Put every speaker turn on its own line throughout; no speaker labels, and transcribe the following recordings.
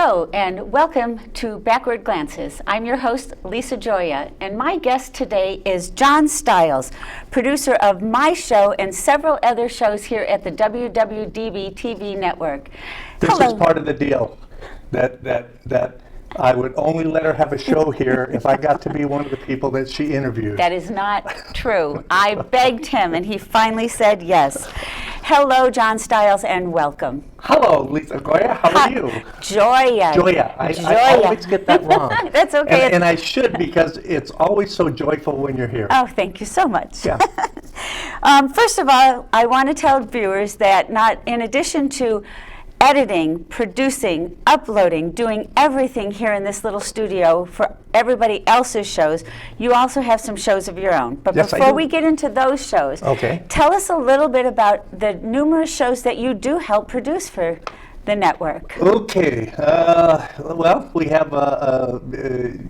Hello and welcome to Backward Glances. I'm your host, Lisa Joya, and my guest today is John Stiles, producer of my show and several other shows here at the WWDBTV network.
This is part of the deal, that I would only let her have a show here if I got to be one of the people that she interviewed.
That is not true. I begged him and he finally said yes. Hello, John Stiles, and welcome.
Hello, Lisa Goya. How are you?
Joya.
Joya. I always get that wrong.
That's okay.
And I should, because it's always so joyful when you're here.
Oh, thank you so much.
Yeah.
First of all, I want to tell viewers that in addition to editing, producing, uploading, doing everything here in this little studio for everybody else's shows, you also have some shows of your own. But
yes,
before we get into those shows, tell us a little bit about the numerous shows that you do help produce for the network.
Okay. Well, we have,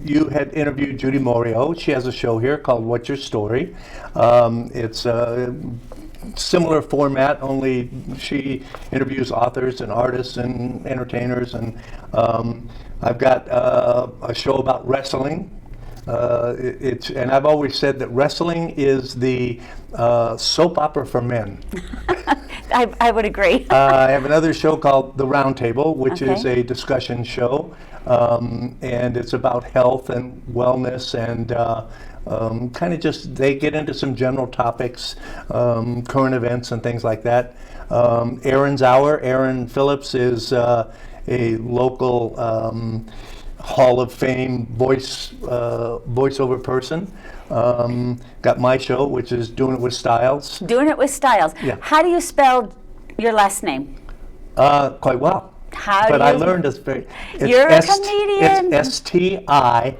you had interviewed Judy Morio. She has a show here called What's Your Story? It's similar format, only she interviews authors and artists and entertainers, and I've got a show about wrestling. And I've always said that wrestling is the soap opera for men.
I would agree.
I have another show called The Round Table, which is a discussion show, and it's about health and wellness and kind of just, they get into some general topics, current events and things like that. Aaron's Hour, Aaron Phillips is a local Hall of Fame voiceover person. Got my show, which is Doing It with Stiles.
Doing It with Stiles.
Yeah.
How do you spell your last name?
Quite well.
But
I learned it's
You're a comedian.
It's Stiles.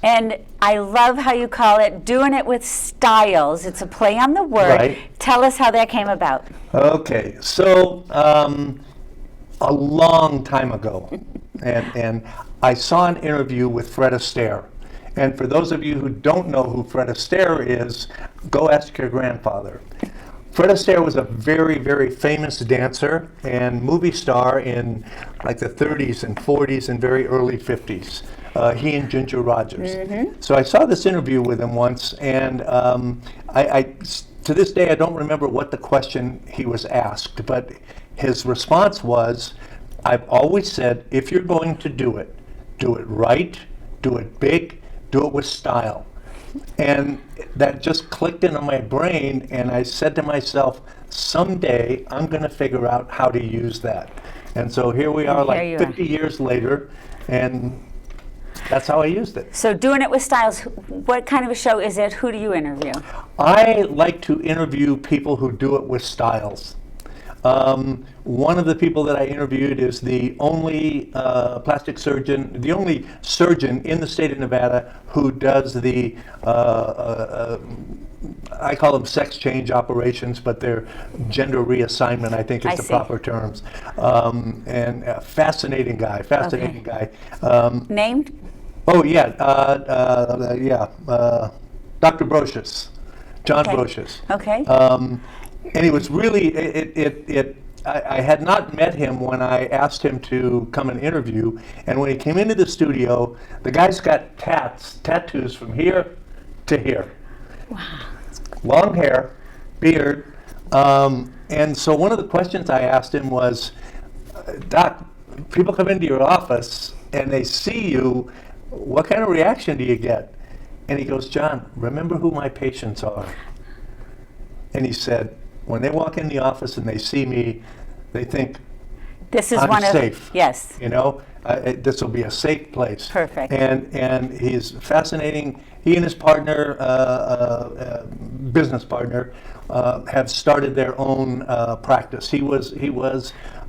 And I love how you call it Doing It with Stiles. It's a play on the word.
Right.
Tell us how that came about.
Okay, so a long time ago, and I saw an interview with Fred Astaire. And for those of you who don't know who Fred Astaire is, go ask your grandfather. Fred Astaire was a very, very famous dancer and movie star in like the 30s and 40s and very early 50s. He and Ginger Rogers. So I saw this interview with him once, and to this day I don't remember what the question he was asked, but his response was, I've always said, if you're going to do it right, do it big, do it with style. And that just clicked into my brain, and I said to myself, someday I'm going to figure out how to use that. And so here we are, like 50 years later, and that's how I used it.
So Doing It with Stiles, what kind of a show is it? Who do you interview?
I like to interview people who do it with styles. One of the people that I interviewed is the only plastic surgeon, the only surgeon in the state of Nevada who does the, I call them sex change operations, but they're gender reassignment, I think is the proper terms. And a fascinating guy.
Named?
Oh, yeah. Dr. Brocious, John Brocious.
Okay.
And it was really, I had not met him when I asked him to come and interview, and when he came into the studio, the guy's got tattoos from here to here.
Wow.
Long hair, beard, and so one of the questions I asked him was, Doc, people come into your office and they see you, what kind of reaction do you get? And he goes, John, remember who my patients are. And he said, when they walk in the office and they see me, they think,
this is
I'm safe.
Yes.
You know, this will be a safe place.
Perfect.
And he's fascinating. He and his partner, business partner, have started their own practice. He was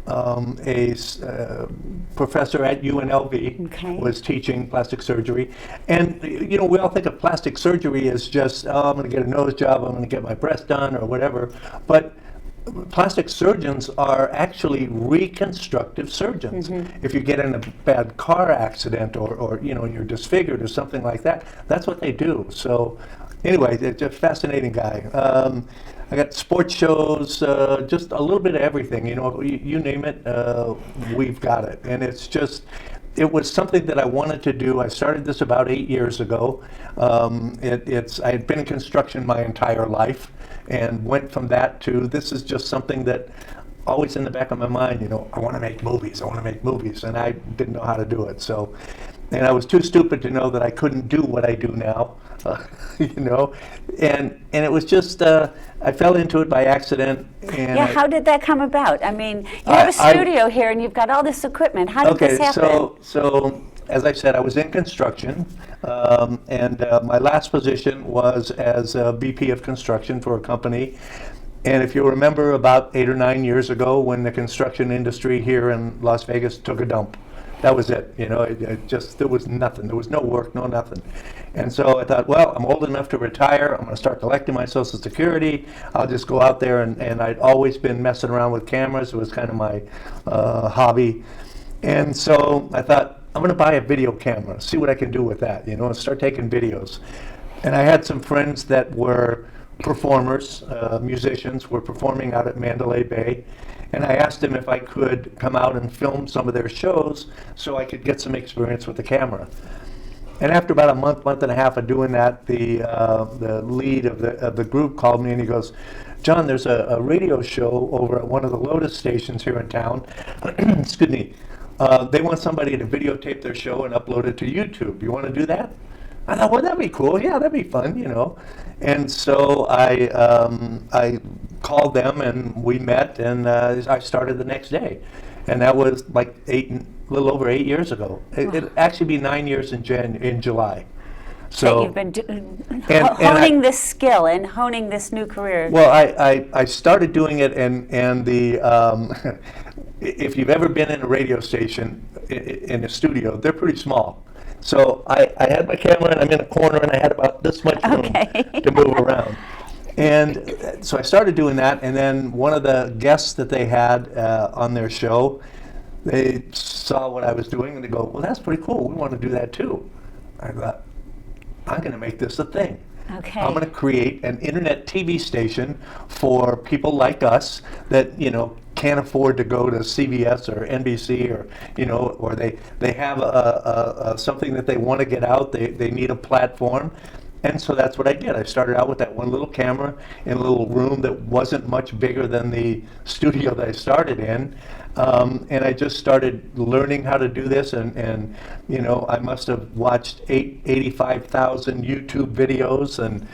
a professor at UNLV, was teaching plastic surgery. And, you know, we all think of plastic surgery as just, I'm going to get a nose job, I'm going to get my breast done or whatever. But plastic surgeons are actually reconstructive surgeons. If you get in a bad car accident or you know, you're disfigured or something like that, that's what they do. So anyway, it's a fascinating guy. I got sports shows, just a little bit of everything. You know, you name it, we've got it. And it's just, it was something that I wanted to do. I started this about 8 years ago. I had been in construction my entire life, and went from that to this is just something that always in the back of my mind, you know, I want to make movies, I want to make movies, and I didn't know how to do it. So, and I was too stupid to know that I couldn't do what I do now, you know, and it was just, I fell into it by accident. And
Yeah, how did that come about? I mean, you have a studio here and you've got all this equipment. How did this happen?
So as I said, I was in construction, and my last position was as a VP of construction for a company. And if you remember, about 8 or 9 years ago, when the construction industry here in Las Vegas took a dump, that was it. You know, it just, there was nothing. There was no work, no nothing. And so I thought, well, I'm old enough to retire. I'm going to start collecting my Social Security. I'll just go out there, and I'd always been messing around with cameras. It was kind of my hobby. And so I thought, I'm going to buy a video camera, see what I can do with that, you know, and start taking videos. And I had some friends that were performers, musicians, were performing out at Mandalay Bay. And I asked them if I could come out and film some of their shows so I could get some experience with the camera. And after about a month and a half of doing that, the lead of the group called me and he goes, John, there's a radio show over at one of the Lotus stations here in town. Excuse me. They want somebody to videotape their show and upload it to YouTube. You want to do that? I thought, well, that'd be cool. Yeah, that'd be fun, you know. And so I called them and we met, and I started the next day. And that was like a little over 8 years ago. It'll actually be 9 years in July. So
you've been honing this skill and honing this new career.
Well, I started doing it, and the if you've ever been in a radio station in a studio, they're pretty small. So I had my camera and I'm in a corner and I had about this much room to move around. And so I started doing that, and then one of the guests that they had on their show, they saw what I was doing and they go, well, that's pretty cool. We want to do that too. I thought, I'm going to make this a thing.
Okay.
I'm going to create an internet TV station for people like us that, you know, can't afford to go to CBS or NBC, or, you know, or they have something that they want to get out. They need a platform. And so that's what I did. I started out with that one little camera in a little room that wasn't much bigger than the studio that I started in. And I just started learning how to do this, and you know, I must have watched 85,000 YouTube videos, and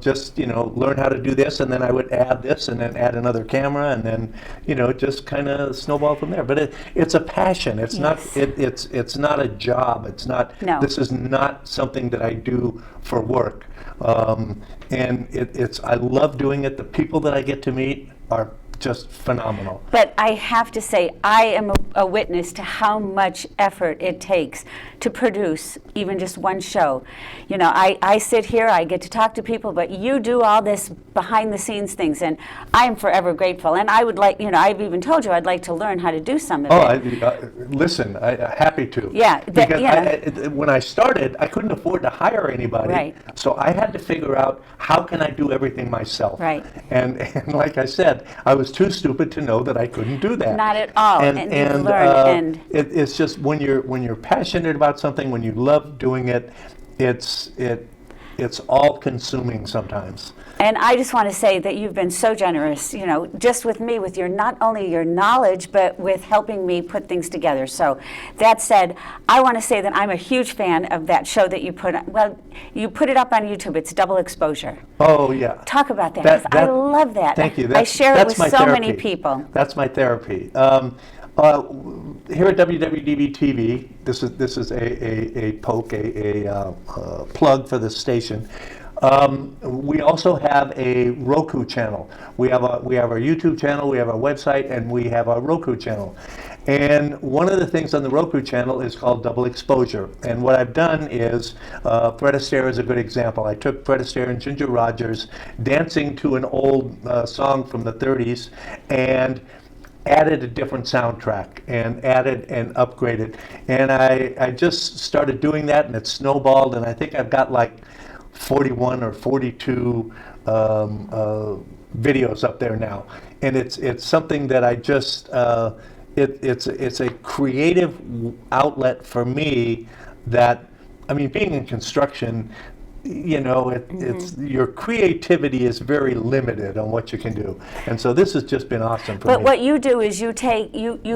just, you know, learn how to do this, and then I would add this, and then add another camera, and then, you know, just kind of snowball from there. But it's a passion. It's not. It's not a job. It's not.
No.
This is not something that I do for work. And I love doing it. The people that I get to meet are just phenomenal.
But I have to say, I am a witness to how much effort it takes to produce even just one show. You know, I sit here, I get to talk to people, but you do all this behind the scenes things, and I am forever grateful. And I would like, you know, I've even told you I'd like to learn how to do some of it.
Listen, happy to.
Yeah.
Because when I started, I couldn't afford to hire anybody.
Right.
So I had to figure out, how can I do everything myself?
Right.
And like I said, I was too stupid to know that I couldn't do that.
Not at all. And learn.
It's just when you're passionate about something, when you love doing it, it's all consuming sometimes.
And I just want to say that you've been so generous, you know, just with me, with your, not only your knowledge, but with helping me put things together. So that said, I want to say that I'm a huge fan of that show that you put on. Well, you put it up on YouTube. It's Double Exposure.
Oh, yeah.
Talk about that, 'cause I love that.
Thank you.
I share it with so
therapy.
many people.
That's my therapy. Here at WWDBTV, this is a poke, a plug for this station. We also have a Roku channel. We have our YouTube channel, we have our website, and we have our Roku channel. And one of the things on the Roku channel is called Double Exposure. And what I've done is, Fred Astaire is a good example. I took Fred Astaire and Ginger Rogers dancing to an old song from the 30s and added a different soundtrack and added and upgraded. And I just started doing that, and it snowballed, and I think I've got like 41 or 42 videos up there now, and it's something that I just it's a creative outlet for me that, I mean, being in construction, you know, it's your creativity is very limited on what you can do, and so this has just been awesome for me.
But what you do is you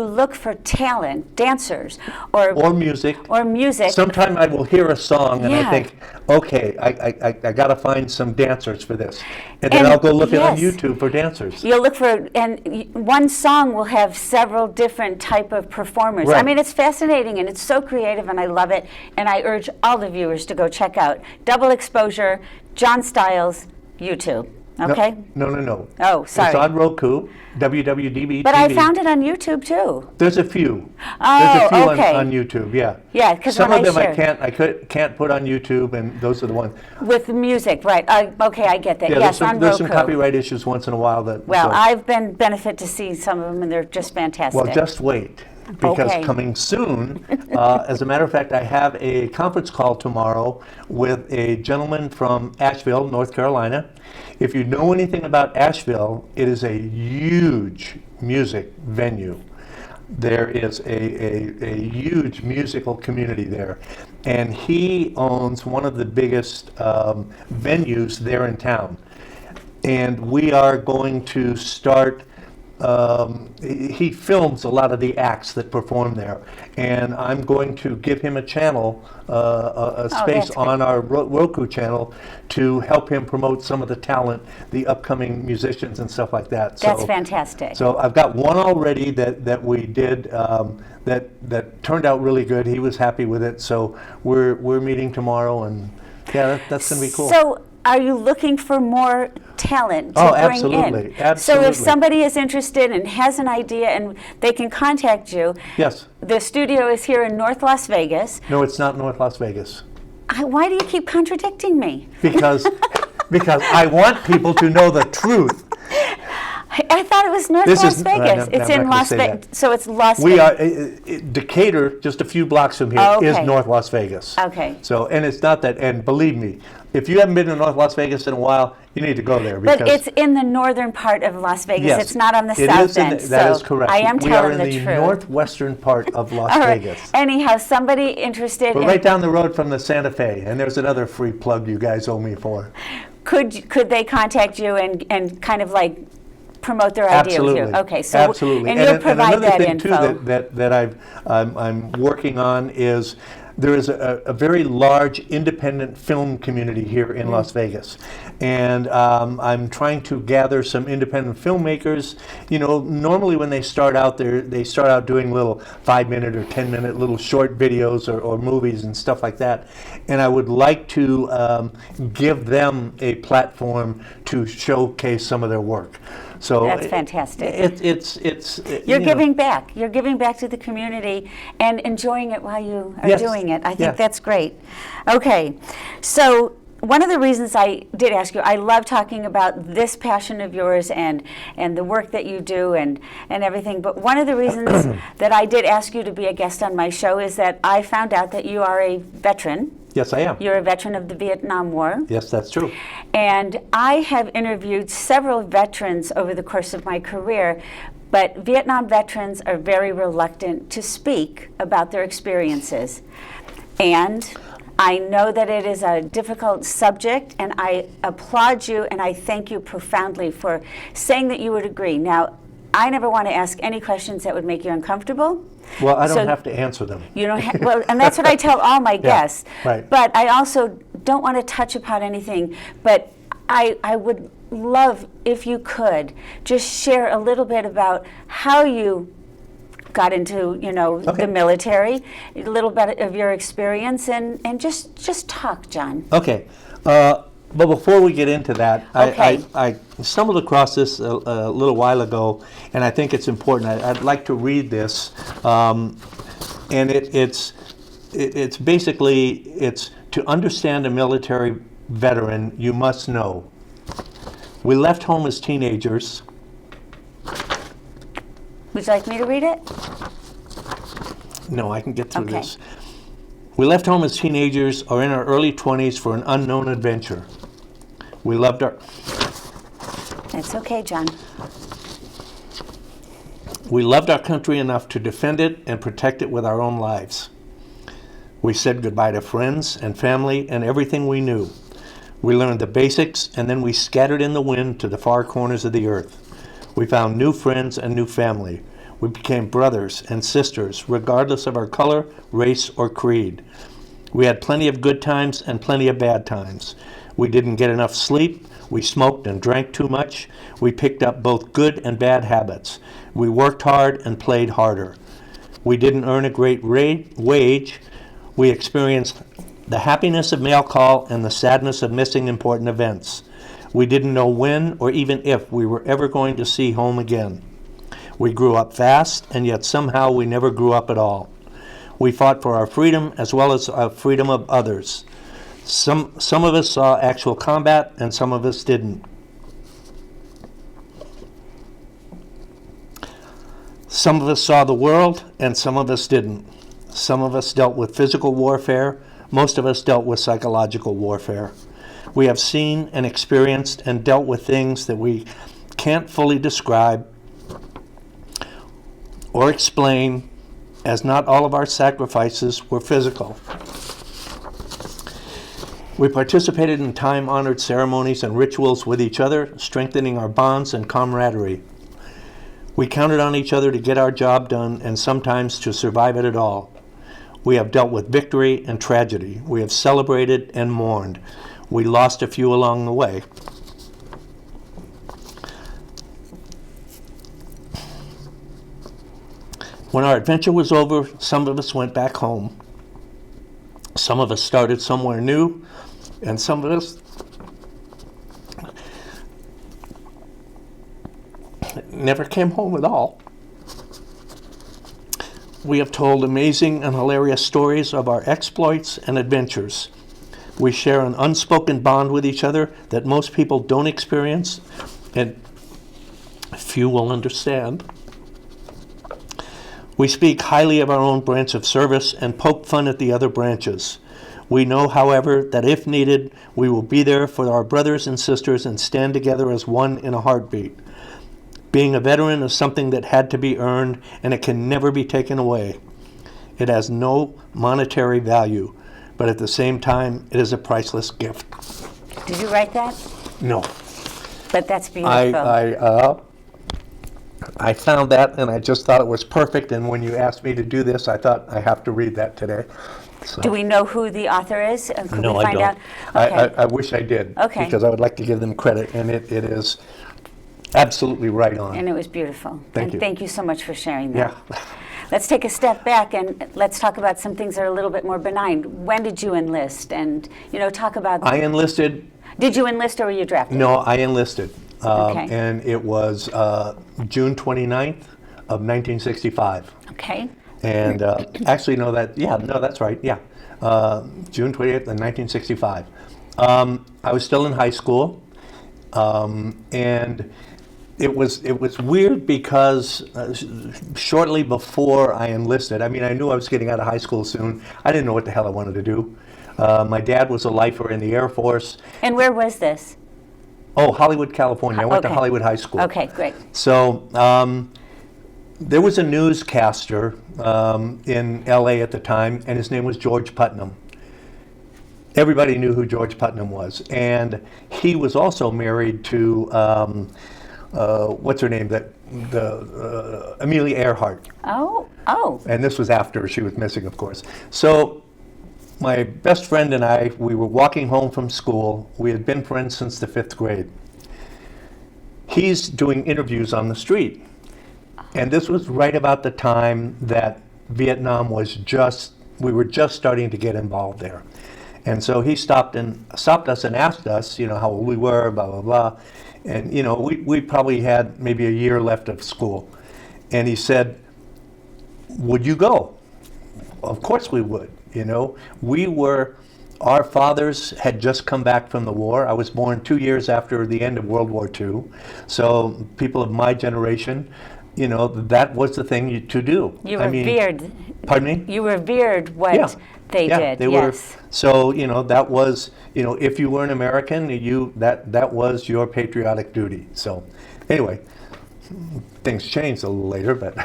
look for talent, dancers, or
music.
Or music.
Sometime I will hear a song and
Yeah.
I think, okay, I got to find some dancers for this, and then I'll go look on
yes.
YouTube for dancers.
You'll look for, and one song will have several different type of performers. I
Right.
mean, it's fascinating and it's so creative, and I love it. And I urge all the viewers to go check out Double Exposure, John Stiles, YouTube. Okay?
No.
Oh, sorry.
It's on Roku, WWDBTV.
But I found it on YouTube too.
There's a few.
Oh,
There's a few
okay.
on YouTube, yeah.
Yeah, 'cause
some
when
of them
I shared-
I can't put on YouTube, and those are the ones.
With music, right? Okay, I get that.
Yeah,
Yes, on
there's some
Roku.
copyright issues once in a while that.
Well,
so-
I've been benefit to see some of them, and they're just fantastic.
Well, just wait, because
Okay.
coming soon, as a matter of fact, I have a conference call tomorrow with a gentleman from Asheville, North Carolina. If you know anything about Asheville, it is a huge music venue. There is a huge musical community there. And he owns one of the biggest venues there in town. And we are going to start, he films a lot of the acts that perform there. And I'm going to give him a channel, a space
that's great.
on our Roku channel to help him promote some of the talent, the upcoming musicians and stuff like that.
That's fantastic.
So I've got one already that we did that turned out really good. He was happy with it. So we're meeting tomorrow, and yeah, that's going to be cool.
So, are you looking for more talent to
Oh,
bring
absolutely,
in? So
absolutely.
if somebody is interested and has an idea, and they can contact you.
Yes.
The studio is here in North Las Vegas.
No, it's not North Las Vegas.
Why do you keep contradicting me?
Because I want people to know the truth.
I thought it was North
This
Las
is-
Vegas.
I'm
It's
not
in
gonna
Las
say
Vegas.
that.
So it's Las
We
Vegas.
are Decatur, just a few blocks from here,
Oh,
is
okay.
North Las Vegas.
Okay.
So, and it's not that. And believe me, if you haven't been to North Las Vegas in a while, you need to go there, because
But it's in the northern part of Las Vegas.
yes,
It's not on the
it
south
is in
end.
that is
so
correct.
I am
we
telling
are in
the
the
truth.
northwestern part of Las
All right.
Vegas.
Anyhow, somebody interested
We're
in
right down the road from the Santa Fe, and there's another free plug you guys owe me for.
could they contact you and kind of like promote their idea
Absolutely.
with you? Okay, so
Absolutely.
and you'll provide
another
that
thing
info.
too that I'm working on is there is a very large independent film community here in Las Vegas, and I'm trying to gather some independent filmmakers. You know, normally when they start out, they start out doing little 5-minute or 10-minute little short videos or movies and stuff like that, and I would like to give them a platform to showcase some of their work. So
That's fantastic.
It's
You're giving back. You're giving back to the community and enjoying it while you are
Yes.
doing it. I think
Yes.
that's great. Okay, so one of the reasons I did ask you, I love talking about this passion of yours and the work that you do and everything, but one of the reasons that I did ask you to be a guest on my show is that I found out that you are a veteran.
Yes, I am.
You're a veteran of the Vietnam War.
Yes, that's true.
And I have interviewed several veterans over the course of my career, but Vietnam veterans are very reluctant to speak about their experiences. And I know that it is a difficult subject, and I applaud you and I thank you profoundly for saying that you would agree. Now, I never want to ask any questions that would make you uncomfortable.
Well, I don't
So-
have to answer them.
You don't have, well, and that's what I tell all my guests.
right.
But I also don't want to touch upon anything. But I would love if you could just share a little bit about how you got into,
Okay.
the military, a little bit of your experience, and just talk, John.
Okay. But before we get into that,
Okay.
I stumbled across this a little while ago, and I think it's important. I'd like to read this, and it's basically to understand a military veteran, you must know. We left home as teenagers.
Would you like me to read it?
No, I can get through
Okay.
this. We left home as teenagers or in our early 20s for an unknown adventure. We loved our
It's okay, John.
We loved our country enough to defend it and protect it with our own lives. We said goodbye to friends and family and everything we knew. We learned the basics, and then we scattered in the wind to the far corners of the earth. We found new friends and new family. We became brothers and sisters, regardless of our color, race, or creed. We had plenty of good times and plenty of bad times. We didn't get enough sleep. We smoked and drank too much. We picked up both good and bad habits. We worked hard and played harder. We didn't earn a great wage. We experienced the happiness of mail call and the sadness of missing important events. We didn't know when or even if we were ever going to see home again. We grew up fast, and yet somehow we never grew up at all. We fought for our freedom as well as our freedom of others. Some of us saw actual combat, and some of us didn't. Some of us saw the world, and some of us didn't. Some of us dealt with physical warfare. Most of us dealt with psychological warfare. We have seen and experienced and dealt with things that we can't fully describe or explain, as not all of our sacrifices were physical. We participated in time-honored ceremonies and rituals with each other, strengthening our bonds and camaraderie. We counted on each other to get our job done and sometimes to survive it at all. We have dealt with victory and tragedy. We have celebrated and mourned. We lost a few along the way. When our adventure was over, some of us went back home. Some of us started somewhere new, and some of us never came home at all. We have told amazing and hilarious stories of our exploits and adventures. We share an unspoken bond with each other that most people don't experience, and few will understand. We speak highly of our own branch of service and poke fun at the other branches. We know, however, that if needed, we will be there for our brothers and sisters and stand together as one in a heartbeat. Being a veteran is something that had to be earned, and it can never be taken away. It has no monetary value, but at the same time, it is a priceless gift.
Did you write that?
No.
But that's beautiful.
I found that, and I just thought it was perfect, and when you asked me to do this, I thought I have to read that today. So.
Do we know who the author is? Could
No,
we find
I don't.
out? Okay.
I wish I did,
Okay.
because I would like to give them credit, and it is absolutely right on.
And it was beautiful.
Thank you.
Thank you so much for sharing that.
Yeah.
Let's take a step back and let's talk about some things that are a little bit more benign. When did you enlist? And, talk about...
I enlisted.
Did you enlist or were you drafted?
No, I enlisted.
Okay.
And it was June 29th of 1965.
Okay.
And actually, no, that's right. Yeah. June 28th of 1965. I was still in high school. And it was weird because shortly before I enlisted, I knew I was getting out of high school soon. I didn't know what the hell I wanted to do. My dad was a lifer in the Air Force.
And where was this?
Oh, Hollywood, California. I went to
Okay.
Hollywood High School.
Okay, great.
So there was a newscaster in LA at the time, and his name was George Putnam. Everybody knew who George Putnam was. And he was also married to, what's her name? Amelia Earhart.
Oh.
And this was after she was missing, of course. So my best friend and I, we were walking home from school. We had been friends since the 5th grade. He's doing interviews on the street. And this was right about the time that Vietnam we were just starting to get involved there. And so he stopped us and asked us, how old we were, blah, blah, blah. And, we probably had maybe a year left of school. And he said, would you go? Of course we would, Our fathers had just come back from the war. I was born 2 years after the end of World War II. So people of my generation, that was the thing to do.
You revered.
Pardon me?
You revered what they did.
They were. So that was, if you were an American, that was your patriotic duty. So anyway, things changed a little later, but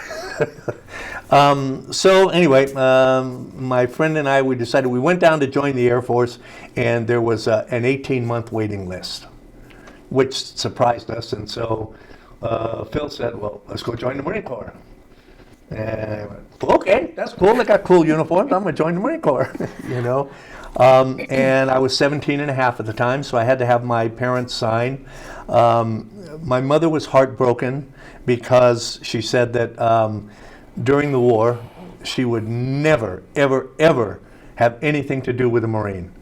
so anyway, my friend and I, we decided, we went down to join the Air Force, and there was an 18-month waiting list, which surprised us. And so Phil said, well, let's go join the Marine Corps. And I went, okay, that's cool. They got cool uniforms. I'm going to join the Marine Corps, And I was 17 and a half at the time, so I had to have my parents sign. My mother was heartbroken because she said that during the war, she would never, ever, ever have anything to do with a Marine.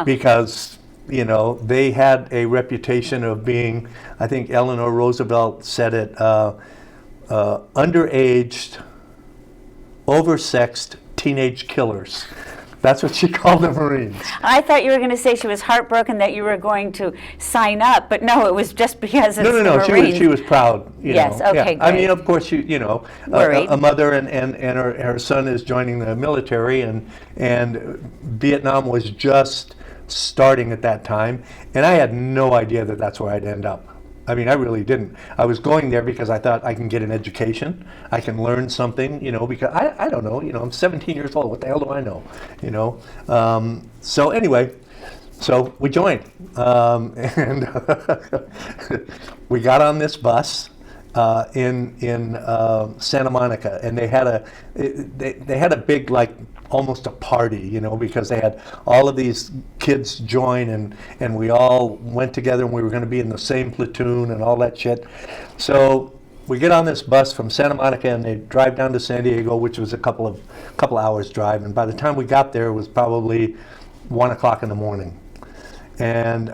Because, they had a reputation of being, I think Eleanor Roosevelt said it, underaged, oversexed teenage killers. That's what she called the Marines.
I thought you were going to say she was heartbroken that you were going to sign up, but no, it was just because it's the Marines.
She was proud.
Yes, okay,
I
great.
mean, of course, a mother and her son is joining the military, and Vietnam was just starting at that time, and I had no idea that that's where I'd end up. I mean, I really didn't. I was going there because I thought I can get an education, I can learn something, because I don't know, I'm 17 years old, what the hell do I know, So anyway, so we joined, and we got on this bus in Santa Monica, and they had a big, like, almost a party, because they had all of these kids join, and we all went together, and we were going to be in the same platoon and all that shit. So we get on this bus from Santa Monica, and they drive down to San Diego, which was a couple hours drive. And by the time we got there, it was probably 1 o'clock in the morning. And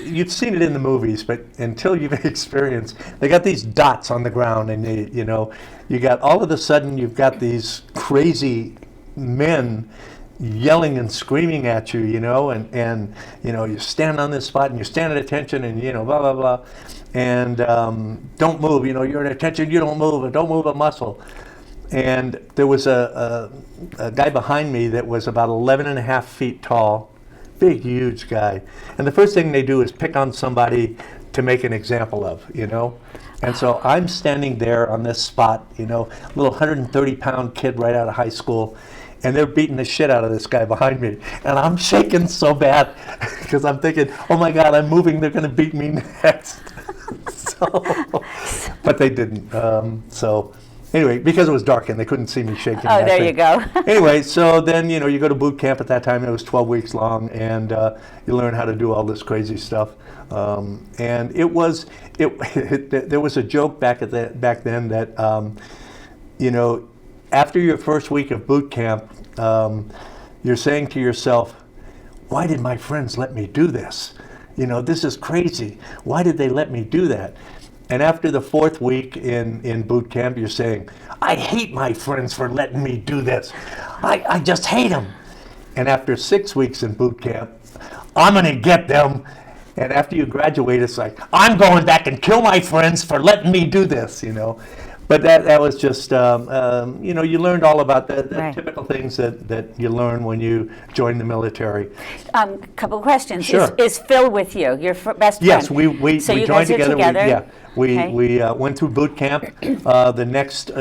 you've seen it in the movies, but until you've experienced, they got these dots on the ground, and you got, all of a sudden, you've got these crazy men yelling and screaming at you, and you stand on this spot, and you stand at attention, and blah blah blah, and don't move, you're at attention, you don't move, and don't move a muscle. And there was a guy behind me that was about 11 and a half feet tall, big, huge guy. And the first thing they do is pick on somebody to make an example of, And so I'm standing there on this spot, little 130-pound kid right out of high school, and they're beating the shit out of this guy behind me. And I'm shaking so bad because I'm thinking, oh my God, I'm moving, they're going to beat me next. But they didn't. So anyway, because it was dark and they couldn't see me shaking.
Oh, there you go.
Anyway, so then, you go to boot camp at that time. It was 12 weeks long, and you learn how to do all this crazy stuff. And there was a joke back then that, after your first week of boot camp, you're saying to yourself, why did my friends let me do this? This is crazy. Why did they let me do that? And after the fourth week in boot camp, you're saying, I hate my friends for letting me do this. I just hate them. And after 6 weeks in boot camp, I'm going to get them. And after you graduate, it's like, I'm going back and kill my friends for letting me do this, But that was just, you learned all about the
Right.
typical things that you learn when you join the military.
Couple questions.
Sure.
Is Phil with you, your best friend?
Yes, we
So you
joined
guys are
together.
together?
We went through boot camp. The next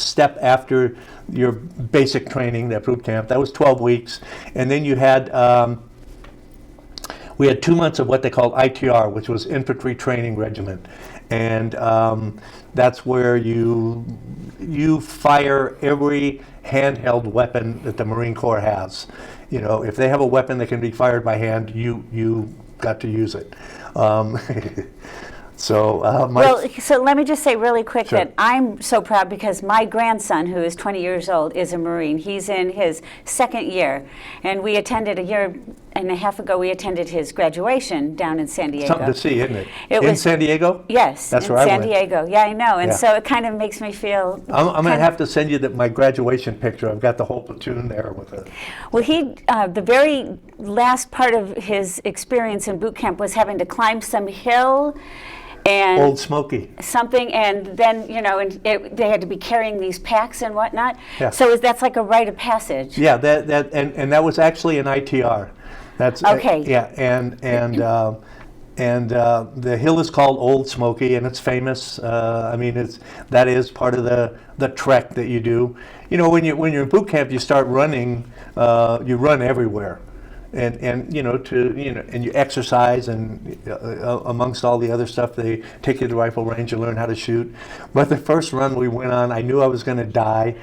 step after your basic training, that boot camp, that was 12 weeks. And then you had, we had 2 months of what they called ITR, which was Infantry Training Regiment. And that's where you fire every handheld weapon that the Marine Corps has. If they have a weapon that can be fired by hand, you got to use it. So
let me just say really quick
Sure.
that I'm so proud because my grandson, who is 20 years old, is a Marine. He's in his second year, and we attended a year and a half ago. We attended his graduation down in San Diego.
something to see, isn't it?
It
in
was-
San Diego?
Yes,
That's
in
where I
San
went.
Diego. Yeah, I know, and
Yeah.
so it kind of makes me feel.
I'm going to
kind
have to send you my graduation picture. I've got the whole platoon there with it.
Well, the very last part of his experience in boot camp was having to climb some hill And
Old Smoky.
something, and then, they had to be carrying these packs and whatnot.
Yeah.
So that's like a rite of passage.
Yeah, and that was actually an ITR. That's
Okay.
yeah, and the hill is called Old Smoky, and it's famous. I mean, that is part of the trek that you do. When you're in boot camp, you start running. You run everywhere, and and you exercise, and amongst all the other stuff, they take you to the rifle range and learn how to shoot. But the first run we went on, I knew I was going to die.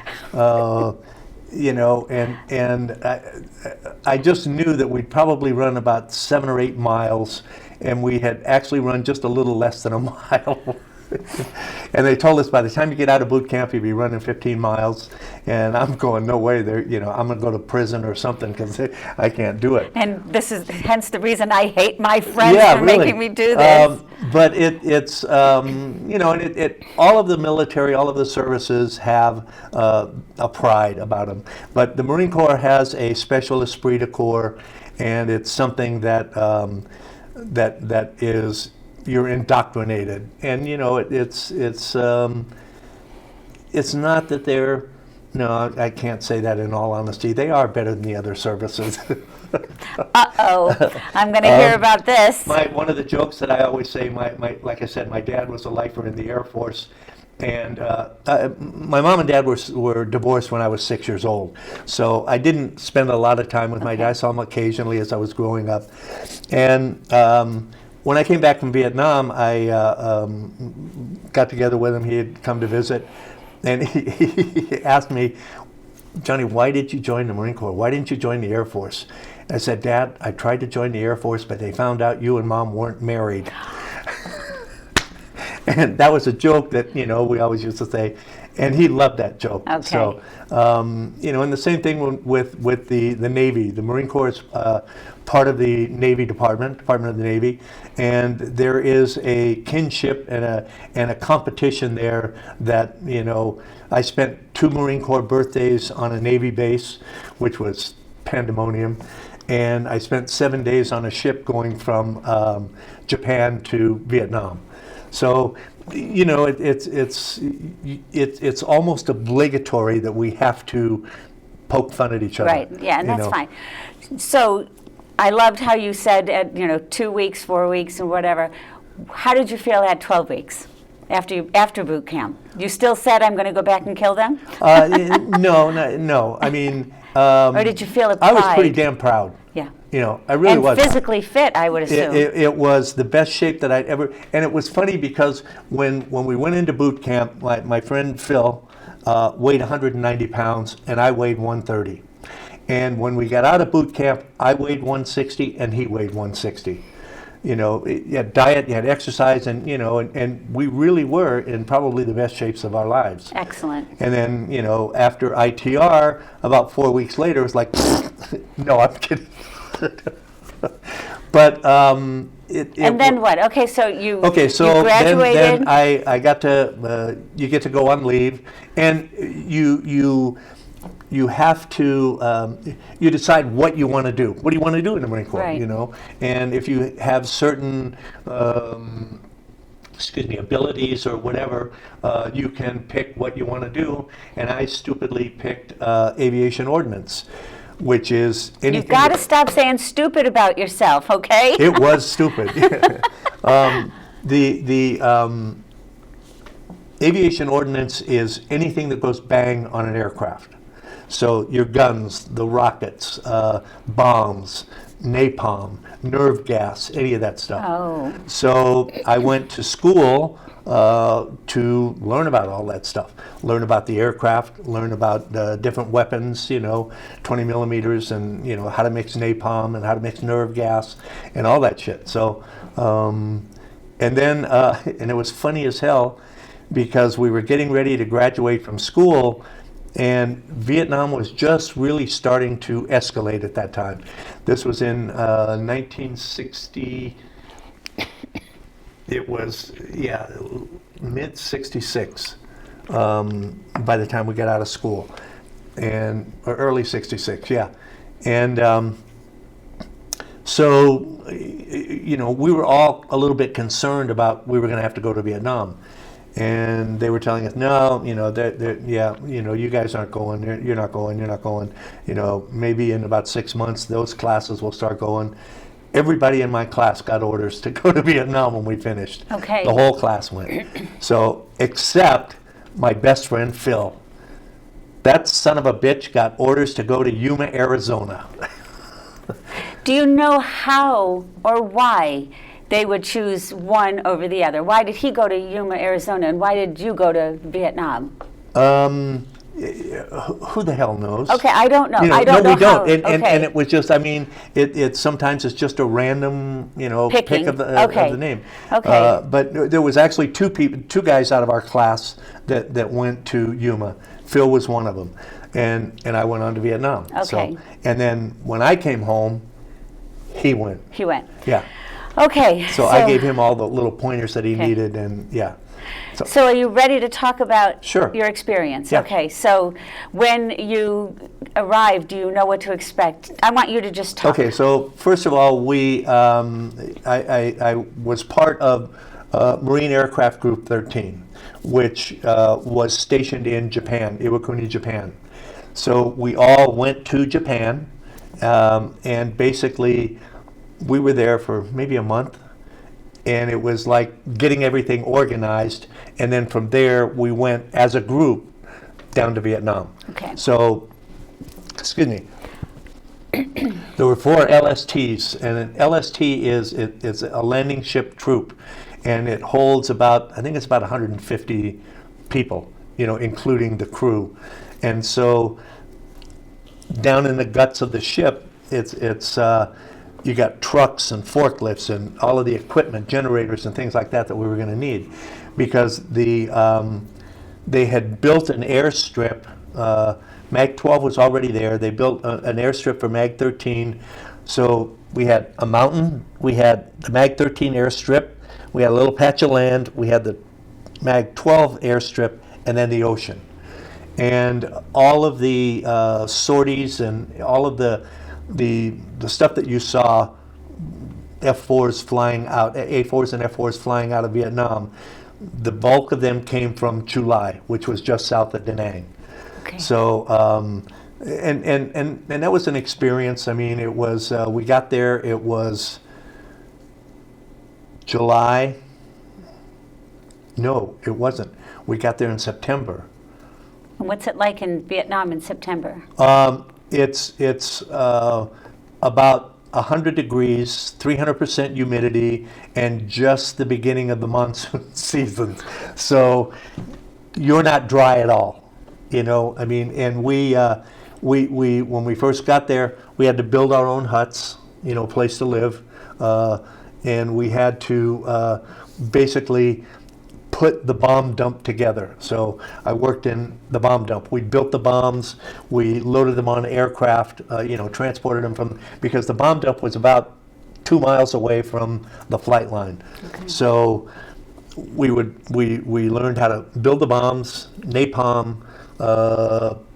And I just knew that we'd probably run about 7 or 8 miles, and we had actually run just a little less than a mile. And they told us by the time you get out of boot camp, you'll be running 15 miles. And I'm going, no way, I'm going to go to prison or something because I can't do it.
And this is hence the reason I hate my friends for
really.
making me do this.
But it's and all of the military, all of the services have a pride about them. But the Marine Corps has a special esprit de corps, and it's something that that is, you're indoctrinated. And it's not that they're, no, I can't say that in all honesty. They are better than the other services.
Uh-oh, I'm going to hear about this.
One of the jokes that I always say, like I said, my dad was a lifer in the Air Force, and my mom and dad were divorced when I was 6 years old. So I didn't spend a lot of time with my dad. I saw him occasionally as I was growing up. And when I came back from Vietnam, I got together with him. He had come to visit, and he asked me, Johnny, why did you join the Marine Corps? Why didn't you join the Air Force? I said, Dad, I tried to join the Air Force, but they found out you and Mom weren't married. And that was a joke that, we always used to say, and he loved that joke.
Okay.
So, and the same thing with the Navy. The Marine Corps is part of the Navy Department of the Navy, and there is a kinship and a competition there that, I spent 2 Marine Corps birthdays on a Navy base, which was pandemonium, and I spent 7 days on a ship going from Japan to Vietnam. So, it's almost obligatory that we have to poke fun at each other.
Right, yeah, and that's fine. So I loved how you said at 2 weeks, 4 weeks, and whatever. How did you feel at 12 weeks after boot camp? You still said, I'm going to go back and kill them?
No. I mean,
or did you feel a pride?
I was pretty damn proud.
Yeah.
I really was.
And physically fit, I would assume.
It was the best shape that I'd ever, and it was funny because when we went into boot camp, my friend Phil weighed 190 pounds and I weighed 130. And when we got out of boot camp, I weighed 160 and he weighed 160. You had diet, you had exercise, and and we really were in probably the best shapes of our lives.
Excellent.
And then after ITR, about 4 weeks later, it was like, no, I'm kidding. But
and then what? Okay, so you
so
graduated.
then I got to you get to go on leave, and you have to you decide what you want to do. What do you want to do in the Marine Corps?
Right.
And if you have certain abilities or whatever, you can pick what you want to do. And I stupidly picked aviation ordnance, which is anything.
You've got to stop saying stupid about yourself, okay?
It was stupid. The aviation ordnance is anything that goes bang on an aircraft. So your guns, the rockets, bombs, napalm, nerve gas, any of that stuff.
Oh.
So I went to school to learn about all that stuff, learn about the aircraft, learn about different weapons, 20 millimeters, and how to mix napalm and how to mix nerve gas and all that shit. So, and then and it was funny as hell because we were getting ready to graduate from school, and Vietnam was just really starting to escalate at that time. This was in 1960. It was, mid 66 by the time we got out of school, or early 66, yeah. And So, we were all a little bit concerned about we were going to have to go to Vietnam. And they were telling us, no, you guys aren't going, you're not going. Maybe in about 6 months, those classes will start going. Everybody in my class got orders to go to Vietnam when we finished.
Okay.
The whole class went. So, except my best friend, Phil. That son of a bitch got orders to go to Yuma, Arizona.
Do you know how or why they would choose one over the other? Why did he go to Yuma, Arizona, and why did you go to Vietnam?
Who the hell knows?
Okay, I don't know.
No,
I don't know
we don't.
how.
And it was just, it sometimes it's just a random,
Picking.
pick of the name.
Okay.
But there was actually two guys out of our class that went to Yuma. Phil was one of them, and I went on to Vietnam.
Okay.
So, and then when I came home, he went.
He went.
Yeah.
Okay.
So I gave him all the little pointers that he needed, and yeah.
So are you ready to talk about
Sure.
your experience?
Yeah.
Okay, so when you arrived, do you know what to expect? I want you to just talk.
Okay, so first of all, I was part of Marine Aircraft Group 13, which was stationed in Japan, Iwakuni, Japan. So we all went to Japan, and basically we were there for maybe a month. And it was like getting everything organized, and then from there we went as a group down to Vietnam.
Okay.
So, excuse me. There were 4 LSTs, and an LST it's a landing ship troop, and it holds about 150 people, including the crew. And so, down in the guts of the ship, it's you got trucks and forklifts and all of the equipment, generators and things like that we were going to need, because they had built an airstrip. Mag 12 was already there. They built an airstrip for Mag 13. So we had a mountain, we had the Mag 13 airstrip, we had a little patch of land, we had the Mag 12 airstrip, and then the ocean. And all of the sorties and all of the stuff that you saw, F4s flying out, A4s and F4s flying out of Vietnam, the bulk of them came from Chu Lai, which was just south of Da Nang.
Okay.
So, and that was an experience. It was, we got there, it was July. No, it wasn't. We got there in September.
And what's it like in Vietnam in September?
It's about 100 degrees, 300% humidity, and just the beginning of the monsoon season. So you're not dry at all, And we when we first got there, we had to build our own huts, place to live, and we had to basically put the bomb dump together. So I worked in the bomb dump. We built the bombs, we loaded them on aircraft, transported them because the bomb dump was about 2 miles away from the flight line. Okay. So we learned how to build the bombs, napalm,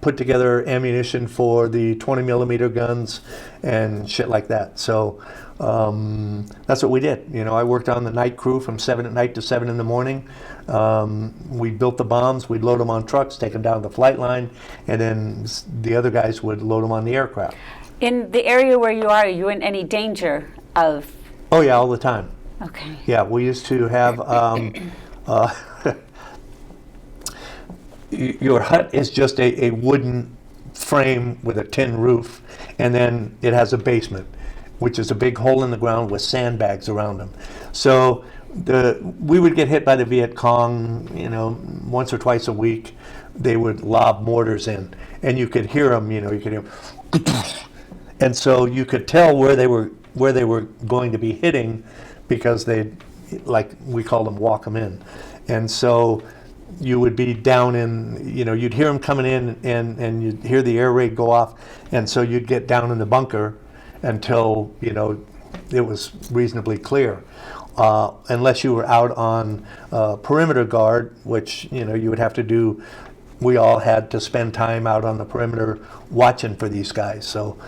put together ammunition for the 20 millimeter guns and shit like that. So that's what we did. I worked on the night crew from 7 at night to 7 in the morning. We built the bombs, we'd load them on trucks, take them down the flight line, and then the other guys would load them on the aircraft.
In the area where you are you in any danger of?
Oh yeah, all the time.
Okay.
Yeah, we used to have, your hut is just a wooden frame with a tin roof, and then it has a basement, which is a big hole in the ground with sandbags around them. So we would get hit by the Viet Cong, once or twice a week. They would lob mortars in, and you could hear them. You could hear, and so you could tell where they were going to be hitting, because we call them walk them in, and so you would be down in, you'd hear them coming in, and you'd hear the air raid go off, and so you'd get down in the bunker until it was reasonably clear, unless you were out on perimeter guard, which you would have to do. We all had to spend time out on the perimeter watching for these guys. So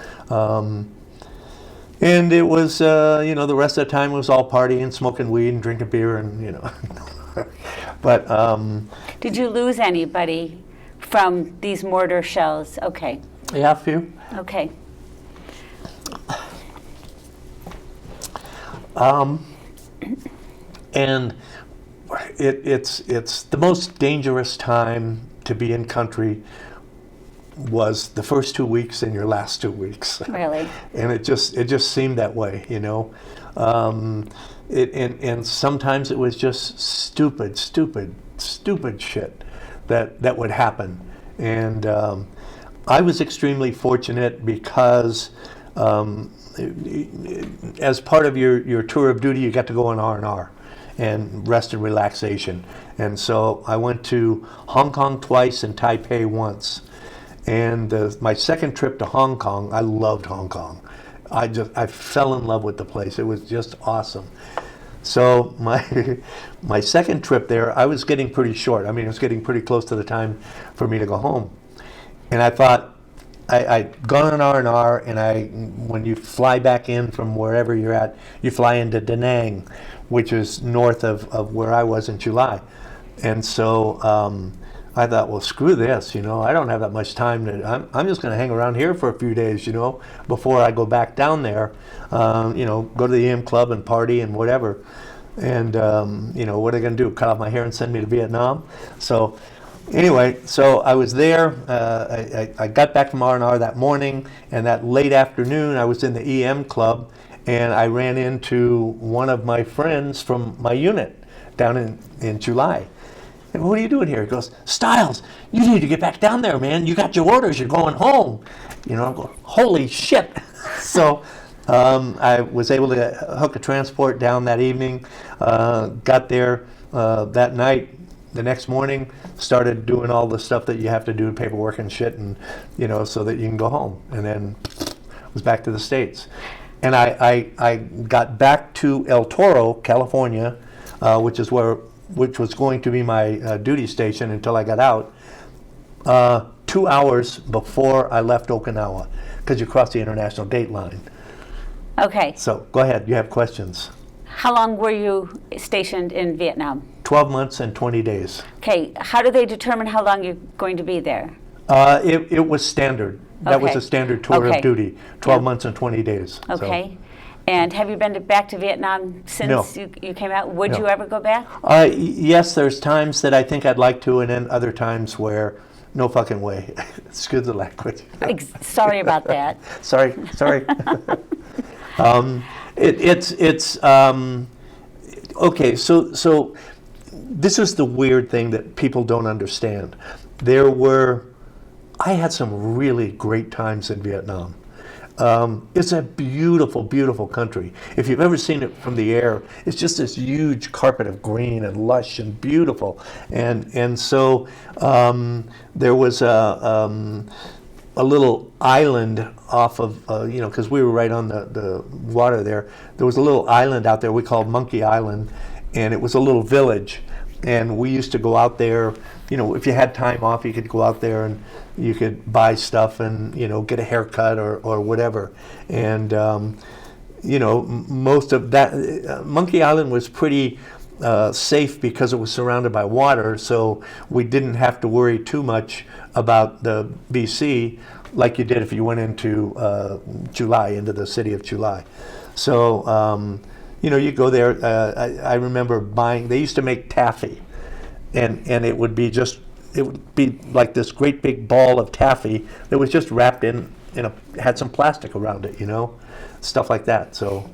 And it was, the rest of the time was all partying, smoking weed, and drinking beer, and. But
Did you lose anybody from these mortar shells? Okay.
yeah, a few.
Okay.
And it's the most dangerous time to be in country was the first 2 weeks and your last 2 weeks.
Really?
And it just seemed that way, and sometimes it was just stupid shit that would happen. And I was extremely fortunate because as part of your tour of duty, you got to go on R&R and rest and relaxation. And so I went to Hong Kong twice and Taipei once. And my second trip to Hong Kong, I loved Hong Kong. I fell in love with the place. It was just awesome. So my second trip there, I was getting pretty short. I mean, it was getting pretty close to the time for me to go home. And I thought, I'd gone on R&R, and when you fly back in from wherever you're at, you fly into Da Nang, which is north of where I was in July. And so I thought, well, screw this, I don't have that much time. I'm just going to hang around here for a few days, before I go back down there, go to the AM Club and party and whatever. And, what are they going to do, cut off my hair and send me to Vietnam? So anyway, so I was there. I got back from R&R that morning, and that late afternoon, I was in the EM Club, and I ran into one of my friends from my unit down in July. And what are you doing here? He goes, Stiles, you need to get back down there, man. You got your orders. You're going home. I'm going, holy shit. So I was able to hook a transport down that evening, got there that night. The next morning, started doing all the stuff that you have to do, paperwork and shit, and so that you can go home. And then was back to the States. And I got back to El Toro, California, which was going to be my duty station until I got out, 2 hours before I left Okinawa, because you cross the international date line.
Okay.
So go ahead, you have questions.
How long were you stationed in Vietnam?
12 months and 20 days.
Okay. How do they determine how long you're going to be there?
It was standard. That was
Okay.
a standard tour
Okay.
of duty, 12
Yeah.
months and 20 days. So,
Okay. And have you been back to Vietnam since
No.
you came out? Would
No.
you ever go back?
yes, there's times that I think I'd like to, and then other times where no fucking way. Excuse the language.
Sorry about that.
sorry. It's okay. So this is the weird thing that people don't understand. I had some really great times in Vietnam. It's a beautiful, beautiful country. If you've ever seen it from the air, it's just this huge carpet of green and lush and beautiful. And so there was a little island off of, because we were right on the water there. There was a little island out there we called Monkey Island, and it was a little village. And we used to go out there, if you had time off, you could go out there and you could buy stuff and, get a haircut or whatever. And, most of that, Monkey Island was pretty safe because it was surrounded by water, so we didn't have to worry too much about the BC like you did if you went into July, into the city of July. So, you go there. I remember buying. They used to make taffy, and it would be like this great big ball of taffy that was just wrapped had some plastic around it, stuff like that. So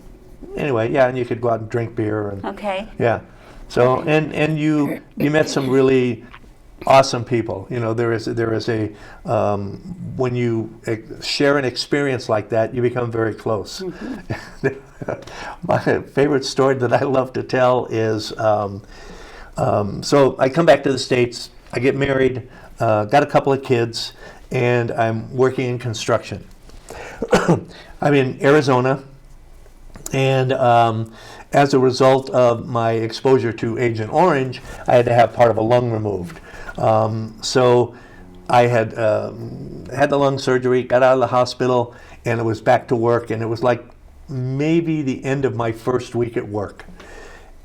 anyway, yeah, and you could go out and drink beer and
Okay.
yeah. So and you met some really awesome people. There is a when you share an experience like that, you become very close. Mm-hmm. My favorite story that I love to tell is so I come back to the States, I get married, got a couple of kids, and I'm working in construction. I'm in Arizona, and as a result of my exposure to Agent Orange, I had to have part of a lung removed. So I had had the lung surgery, got out of the hospital, and it was back to work, and it was like maybe the end of my first week at work.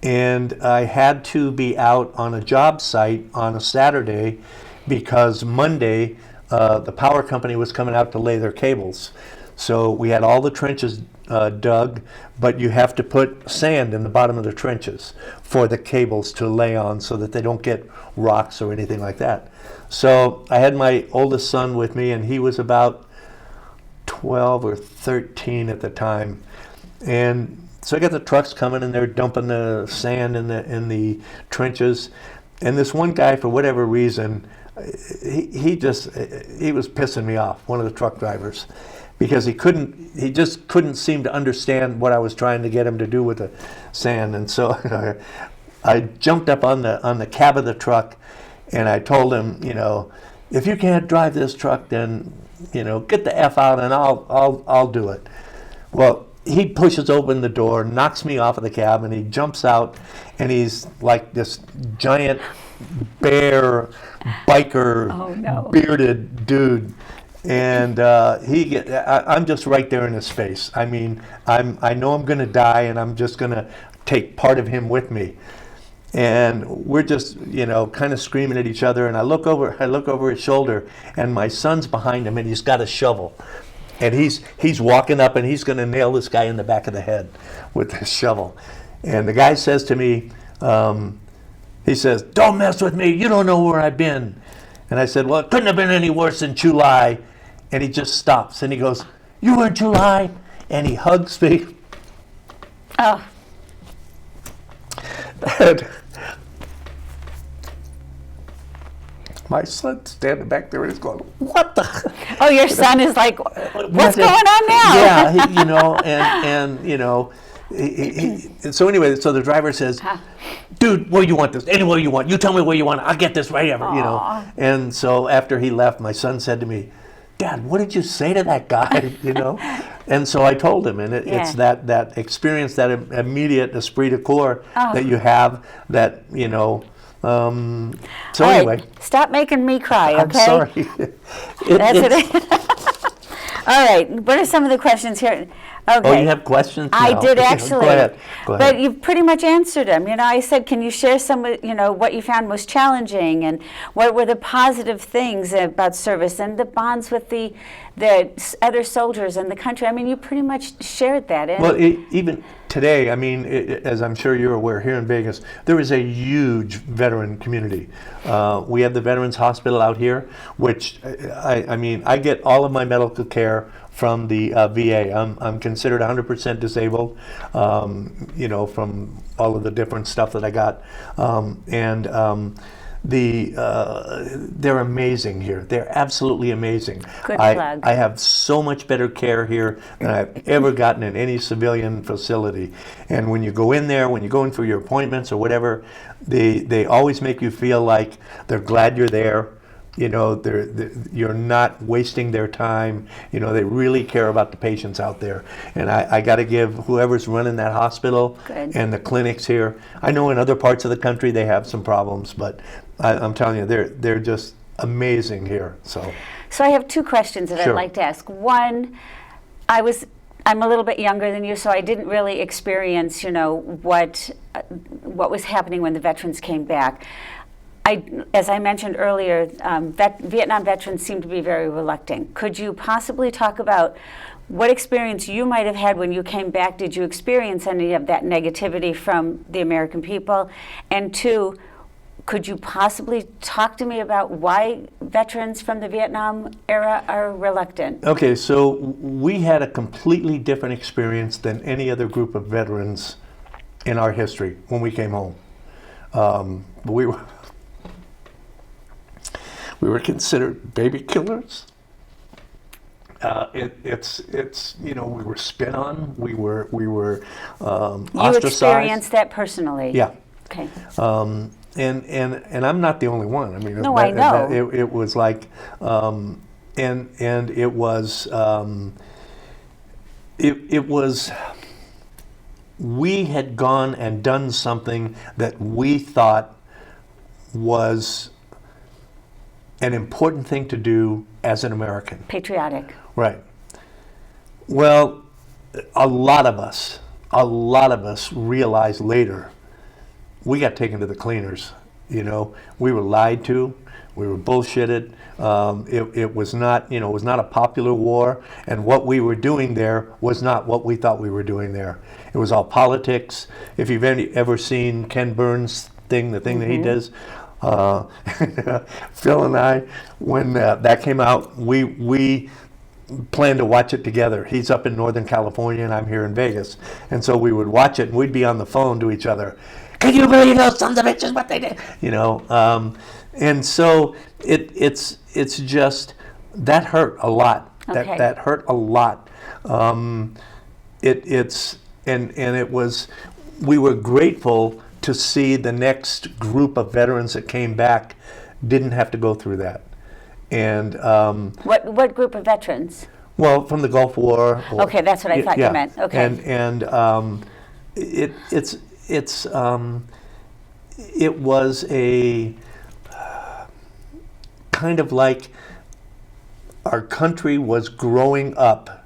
And I had to be out on a job site on a Saturday because Monday the power company was coming out to lay their cables. So we had all the trenches dug, but you have to put sand in the bottom of the trenches for the cables to lay on so that they don't get rocks or anything like that. So I had my oldest son with me, and he was about 12 or 13 at the time. And so I got the trucks coming, and they're dumping the sand in the trenches. And this one guy, for whatever reason, he was pissing me off, one of the truck drivers, because he just couldn't seem to understand what I was trying to get him to do with the sand. And so I jumped up on the cab of the truck, and I told him, if you can't drive this truck, then get the F out, and I'll do it. Well, he pushes open the door, knocks me off of the cab, and he jumps out, and he's like this giant bear biker,
Oh, no.
bearded dude. And I'm just right there in his face. I mean, I know I'm going to die, and I'm just going to take part of him with me. And we're just, kind of screaming at each other. And I look over his shoulder, and my son's behind him, and he's got a shovel. And he's walking up, and he's going to nail this guy in the back of the head with his shovel. And the guy says to me, he says, "Don't mess with me. You don't know where I've been." And I said, "Well, it couldn't have been any worse than July." And he just stops, and he goes, "You were in July?" And he hugs me.
Oh.
And my son's standing back there, and he's going, "What the?"
Oh, your son is like, what's going on now?
Yeah, and so anyway, so the driver says, "Dude, where you want this? Anywhere you want. You tell me where you want. I'll get this right ever."
Aw.
And so after he left, my son said to me, "Dad, what did you say to that guy?" And so I told him, and it's that experience, that immediate esprit de corps that you have, that so
All
anyway.
right, stop making me cry,
I'm
okay?
sorry.
That's it. All right, what are some of the questions here? Okay.
Oh, you have questions now?
I did actually.
Go ahead.
But you've pretty much answered them. I said, can you share some, what you found most challenging, and what were the positive things about service and the bonds with the other soldiers in the country? I mean, you pretty much shared that.
Well, even today, I mean, as I'm sure you're aware, here in Vegas, there is a huge veteran community. We have the Veterans Hospital out here, which, I get all of my medical care from the VA. I'm considered 100% disabled, from all of the different stuff that I got. They're amazing here. They're absolutely amazing.
Good plug.
I have so much better care here than I've ever gotten in any civilian facility. And when you go in there, when you go in for your appointments or whatever, they always make you feel like they're glad you're there. You're not wasting their time. They really care about the patients out there. And I got to give whoever's running that hospital and the clinics here. I know in other parts of the country they have some problems, but I'm telling you, they're just amazing here. So
I have two questions that I'd like to ask. One, I'm a little bit younger than you, so I didn't really experience, what was happening when the veterans came back. As I mentioned earlier, Vietnam veterans seem to be very reluctant. Could you possibly talk about what experience you might have had when you came back? Did you experience any of that negativity from the American people? And two, could you possibly talk to me about why veterans from the Vietnam era are reluctant?
Okay, so we had a completely different experience than any other group of veterans in our history when we came home. We were considered baby killers. We were spit on. We were ostracized.
You experienced that personally?
Yeah.
Okay.
And I'm not the only one. I mean,
I know.
It was like, and it was, it was. We had gone and done something that we thought was an important thing to do as an American.
Patriotic.
Right. Well, a lot of us realized later we got taken to the cleaners. You know, we were lied to, we were bullshitted. It was not, it was not a popular war, and what we were doing there was not what we thought we were doing there. It was all politics. If you've ever seen Ken Burns' thing, the thing that he does, Phil and I, when that came out, we planned to watch it together. He's up in Northern California and I'm here in Vegas, and so we would watch it and we'd be on the phone to each other. Can you believe those sons of bitches, what they did? And so it's just, that hurt a lot.
Okay.
That hurt a lot. It was, we were grateful to see the next group of veterans that came back didn't have to go through that. And
what group of veterans?
well, from the Gulf War.
Okay, that's what I thought you meant. Okay.
And it was a kind of like our country was growing up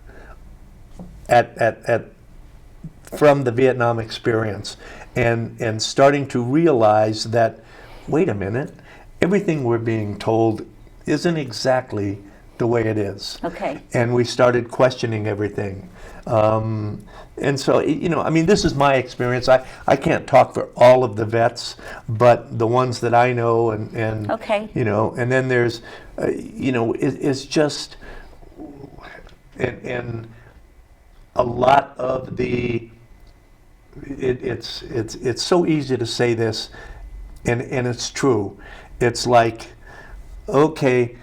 from the Vietnam experience and starting to realize that, wait a minute, everything we're being told isn't exactly the way it is.
Okay.
And we started questioning everything. And so, I mean, this is my experience. I can't talk for all of the vets, but the ones that I know and
Okay.
And then there's, it's just, and a lot of the, it's so easy to say this, and it's true. It's like, okay,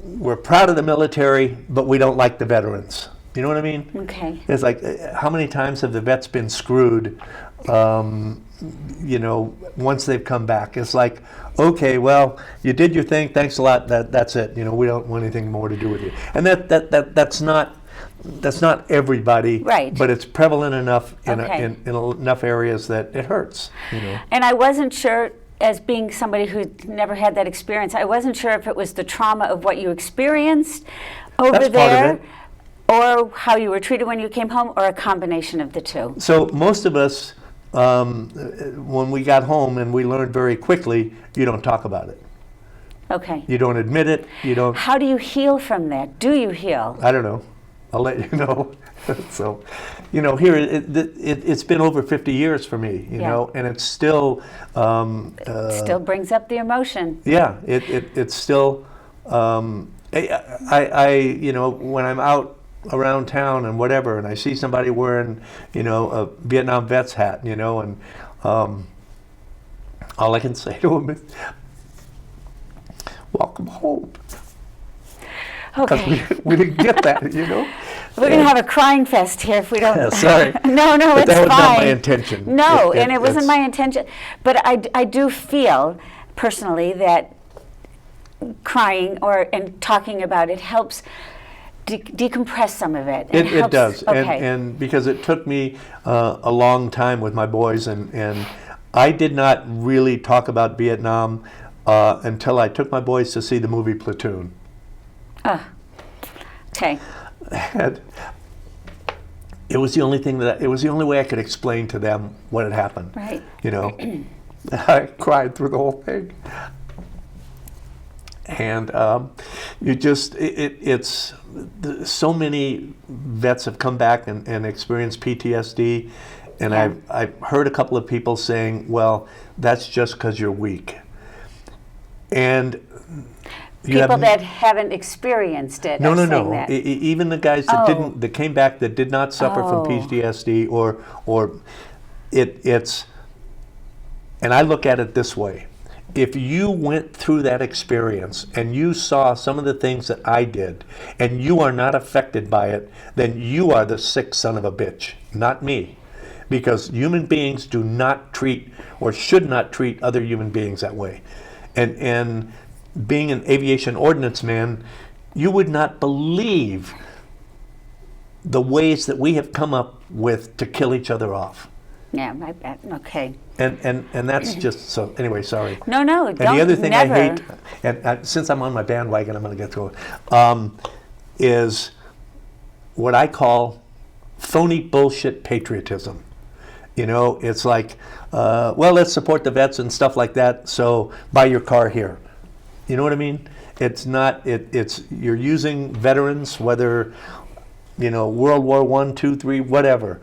we're proud of the military, but we don't like the veterans. You know what I mean?
Okay.
It's like, how many times have the vets been screwed, once they've come back? It's like, okay, well, you did your thing, thanks a lot, that's it. We don't want anything more to do with you. And that's not everybody,
right?
But it's prevalent enough in enough areas that it hurts.
And I wasn't sure, as being somebody who never had that experience, I wasn't sure if it was the trauma of what you experienced over
That's
there,
part of it.
or how you were treated when you came home, or a combination of the two.
So most of us, when we got home, and we learned very quickly, you don't talk about it.
Okay.
You don't admit it. You don't.
How do you heal from that? Do you heal?
I don't know. I'll let you know. So, here it's been over 50 years for me, and it's still.
It still brings up the emotion.
Yeah, it's still. I when I'm out around town and whatever, and I see somebody wearing, a Vietnam vet's hat, and all I can say to them is, "Welcome home."
Okay.
We didn't get that,
We're going to have a crying fest here if we don't.
Yeah, sorry.
No,
but
it's
that was
fine.
not my intention.
No, and it wasn't my intention. But I do feel personally that crying and talking about it helps decompress some of it.
It does,
Okay.
and because it took me a long time with my boys, and I did not really talk about Vietnam until I took my boys to see the movie Platoon.
Okay.
And it was the only thing it was the only way I could explain to them what had happened.
Right.
I cried through the whole thing. And it's so many vets have come back and experienced PTSD, and
Yeah.
I've heard a couple of people saying, well, that's just because you're weak. And
People that haven't experienced it.
No.
That.
Even the guys that that came back that did not suffer from PTSD or it's, and I look at it this way: if you went through that experience and you saw some of the things that I did, and you are not affected by it, then you are the sick son of a bitch, not me, because human beings do not treat or should not treat other human beings that way, and being an aviation ordnance man, you would not believe the ways that we have come up with to kill each other off.
Yeah, okay.
And that's just, so anyway, sorry.
No, don't.
And the other thing
never.
I hate, and since I'm on my bandwagon, I'm going to get to it, is what I call phony bullshit patriotism. You know, it's like, well, let's support the vets and stuff like that, so buy your car here. You know what I mean? It's not, it's, you're using veterans, whether, you know, World War I, II, III, whatever,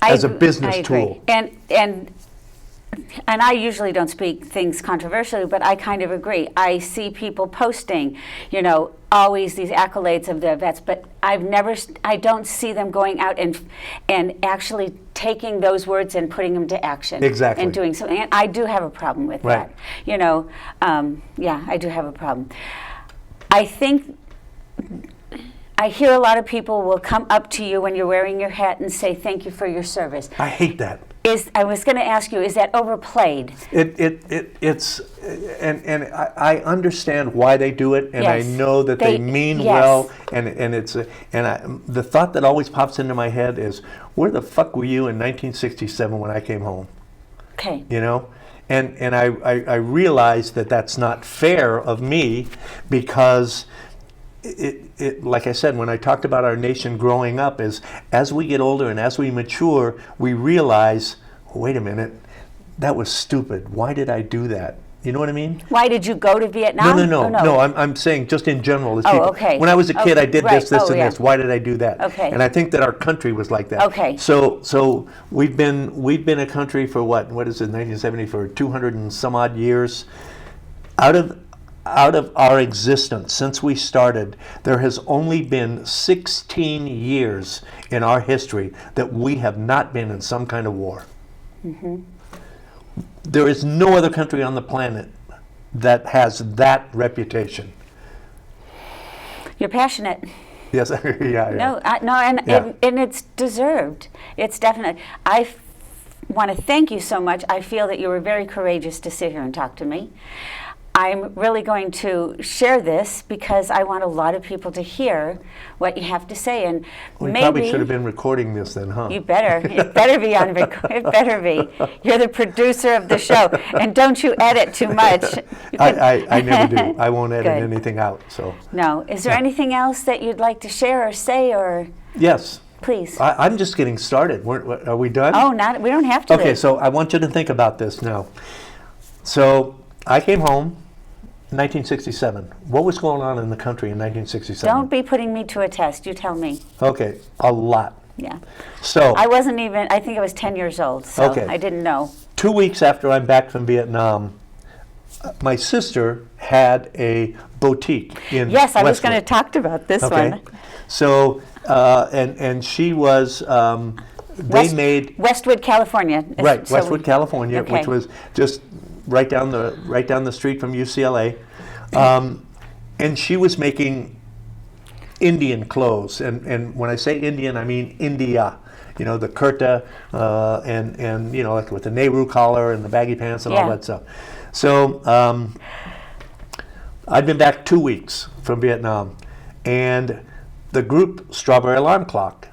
as a business tool.
And I usually don't speak things controversially, but I kind of agree. I see people posting, you know, always these accolades of the vets, but I don't see them going out and actually taking those words and putting them to action.
Exactly.
And doing something. And I do have a problem with
Right.
that. You know, yeah, I do have a problem. I think I hear a lot of people will come up to you when you're wearing your hat and say, thank you for your service.
I hate that.
I was going to ask you, is that overplayed?
It's and I understand why they do it, and
Yes.
I know that they mean
yes.
well, and it's the thought that always pops into my head is, where the fuck were you in 1967 when I came home?
Okay.
You know, and I realize that that's not fair of me, because it like I said, when I talked about our nation growing up, is as we get older and as we mature, we realize, wait a minute, that was stupid. Why did I do that? You know what I mean?
Why did you go to Vietnam?
No. I'm saying just in general. As
Oh,
people,
okay.
When I was a kid, I did
Right.
this, and
yeah.
this. Why did I do that?
Okay.
And I think that our country was like that.
Okay.
So we've been a country for what is it? 1970, for 200 and some odd years. Out of our existence, since we started, there has only been 16 years in our history that we have not been in some kind of war. Mm-hmm. There is no other country on the planet that has that reputation.
You're passionate.
Yes, yeah.
No, and it's deserved. It's definite. I want to thank you so much. I feel that you were very courageous to sit here and talk to me. I'm really going to share this because I want a lot of people to hear what you have to say, and
We
maybe
probably should have been recording this then, huh?
You better. It better be on record. It better be. You're the producer of the show, and don't you edit too much.
I never do. I won't edit
Good.
anything out. So.
No. Is there anything else that you'd like to share or say, or
Yes.
please?
I'm just getting started. Are we done?
Oh, not. We don't have to.
Okay,
leave.
so I want you to think about this now. So I came home in 1967. What was going on in the country in 1967?
Don't be putting me to a test. You tell me.
Okay, a lot.
Yeah.
So
I wasn't even. I think I was 10 years old, so
Okay.
I didn't know.
2 weeks after I'm back from Vietnam, my sister had a boutique in
Yes, I was
Westwood.
going to talk about this
Okay.
one.
So and she was made
Westwood, California.
right,
So
Westwood, California,
okay.
which was just right down the street from UCLA, and she was making Indian clothes, and when I say Indian, I mean India. You know, the kurta, and you know, like with the Nehru collar and the baggy pants and all
Yeah.
that stuff. So I'd been back 2 weeks from Vietnam, and the group Strawberry Alarm Clock.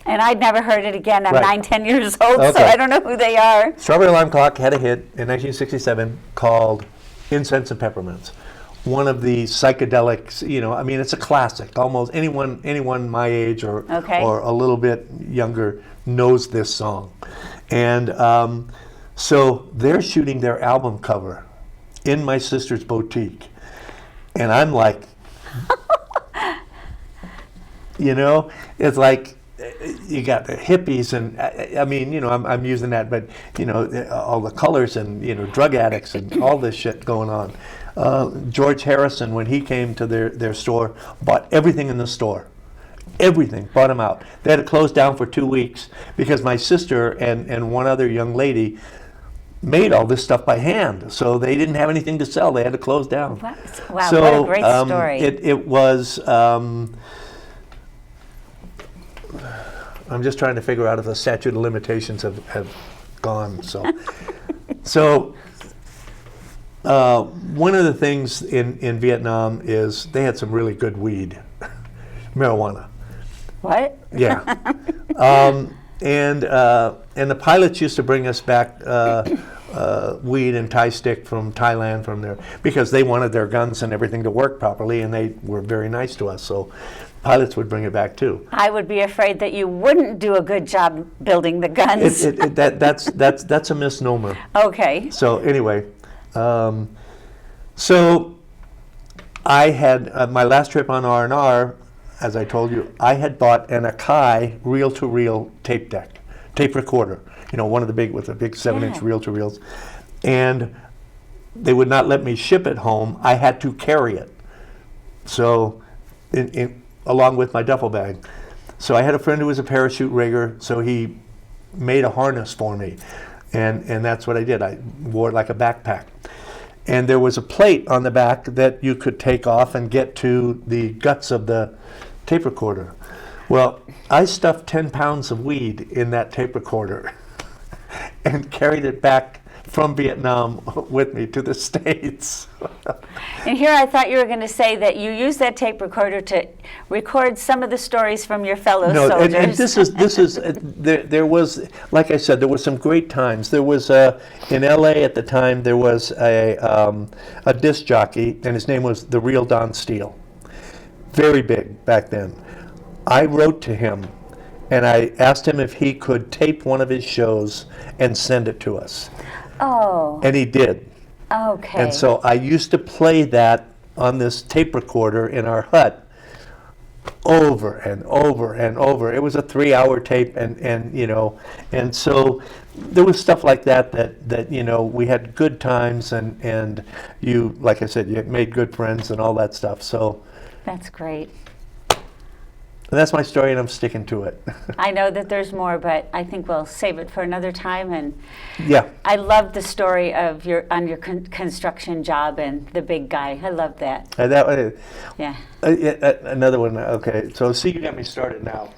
And I'd never heard it again. I'm
Right.
9, 10 years old, so
Okay.
I don't know who they are.
Strawberry Alarm Clock had a hit in 1967 called Incense and Peppermints. One of the psychedelics, you know, I mean, it's a classic. Almost anyone my age or
Okay.
or a little bit younger knows this song. And so they're shooting their album cover in my sister's boutique. And I'm like, you know, it's like, you got the hippies, and I mean, you know, I'm using that, but you know, all the colors, and you know, drug addicts and all this shit going on. George Harrison, when he came to their store, bought everything in the store. Everything, bought them out. They had to close down for 2 weeks because my sister and one other young lady made all this stuff by hand, so they didn't have anything to sell. They had to close down.
Wow,
So,
what a great story.
It was. I'm just trying to figure out if the statute of limitations have gone. So, one of the things in Vietnam is they had some really good weed, marijuana.
What?
Yeah. And the pilots used to bring us back weed and Thai stick from Thailand from there, because they wanted their guns and everything to work properly, and they were very nice to us. So pilots would bring it back too.
I would be afraid that you wouldn't do a good job building the guns.
That's a misnomer.
Okay.
So anyway, so I had my last trip on R&R, as I told you, I had bought an Akai reel-to-reel tape deck, tape recorder. You know, one of the big, with the big 7-inch
Yeah.
reel-to-reels. And they would not let me ship it home. I had to carry it. So, along with my duffel bag. So I had a friend who was a parachute rigger, so he made a harness for me. And that's what I did. I wore it like a backpack. And there was a plate on the back that you could take off and get to the guts of the tape recorder. Well, I stuffed 10 pounds of weed in that tape recorder and carried it back from Vietnam with me to the States.
And here I thought you were going to say that you used that tape recorder to record some of the stories from your fellow soldiers.
And this is there was, like I said, there was some great times. There was in LA at the time, there was a disc jockey, and his name was the Real Don Steele. Very big back then. I wrote to him and I asked him if he could tape one of his shows and send it to us.
Oh.
And he did.
Okay.
And so I used to play that on this tape recorder in our hut over and over and over. It was a 3-hour tape, and you know, and so there was stuff like that you know, we had good times, and you, like I said, you made good friends and all that stuff. So
that's great.
that's my story, and I'm sticking to it.
I know that there's more, but I think we'll save it for another time. And
Yeah.
I love the story of your construction job and the big guy. I love that.
Yeah,
Yeah.
another one. Okay, so see, you got me started now.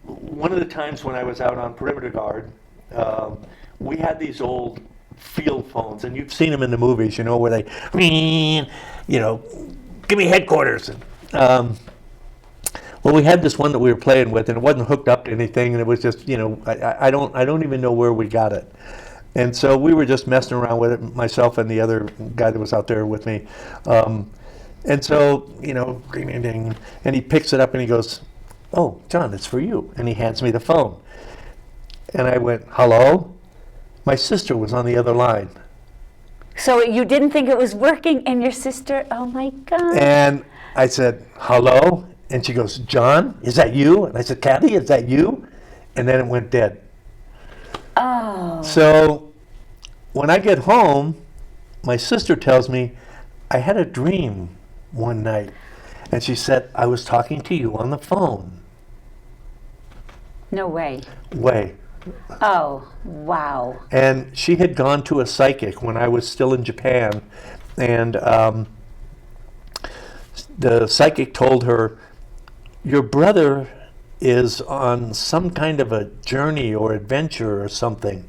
One of the times when I was out on perimeter guard, we had these old field phones, and you've seen them in the movies, you know, where they, you know, give me headquarters. Well, we had this one that we were playing with, and it wasn't hooked up to anything, and it was just, you know, I don't even know where we got it. And so we were just messing around with it, myself and the other guy that was out there with me. And so, you know, ding, ding, ding, and he picks it up and he goes, "Oh, John, it's for you." And he hands me the phone. And I went, "Hello?" My sister was on the other line.
So you didn't think it was working, and your sister, oh my God.
And I said, "Hello?" And she goes, "John, is that you?" And I said, "Kathy, is that you?" And then it went dead.
Oh.
So when I get home, my sister tells me, "I had a dream one night." And she said, "I was talking to you on the phone."
No way.
Way.
Oh, wow.
And she had gone to a psychic when I was still in Japan. And the psychic told her, "Your brother is on some kind of a journey or adventure or something."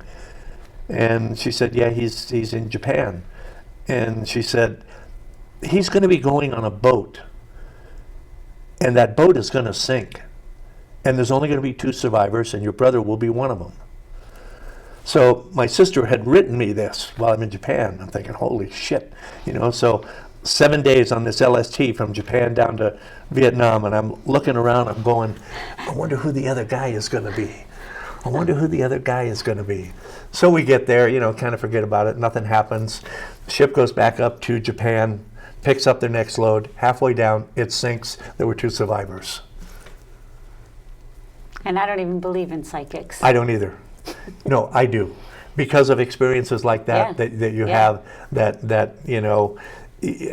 And she said, "Yeah, he's in Japan." And she said, "He's going to be going on a boat, and that boat is going to sink, and there's only going to be 2 survivors, and your brother will be one of them." So my sister had written me this while I'm in Japan. I'm thinking, holy shit, you know. So 7 days on this LST from Japan down to Vietnam, and I'm looking around, I'm going, I wonder who the other guy is going to be. I wonder who the other guy is going to be. So we get there, you know, kind of forget about it. Nothing happens. Ship goes back up to Japan, picks up their next load. Halfway down, it sinks. There were 2 survivors.
And I don't even believe in psychics.
I don't either. No, I do. Because of experiences like that,
Yeah.
that you
Yeah.
have, that, you know,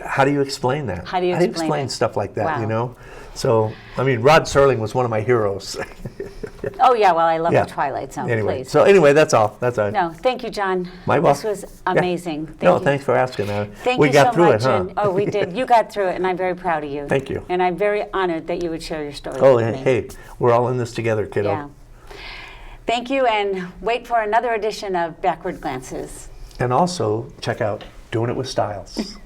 how do you explain that?
How do you explain it?
Stuff like that,
Wow.
you know? So, I mean, Rod Serling was one of my heroes.
Oh, yeah, well, I love
Yeah.
the Twilight Zone,
Anyway,
please.
so anyway, that's all. That's all.
No, thank you, John.
My
This
welcome.
was
Yeah.
amazing. Thank
No,
you.
thanks for asking.
Thank
we
you
got
so
through
much.
it, huh?
And, oh, we did. You got through it, and I'm very proud of you.
Thank you.
And I'm very honored that you would share your story
Oh,
with me.
hey, we're all in this together, kiddo.
Yeah. Thank you, and wait for another edition of Backward Glances.
And also, check out Doing It with Stiles.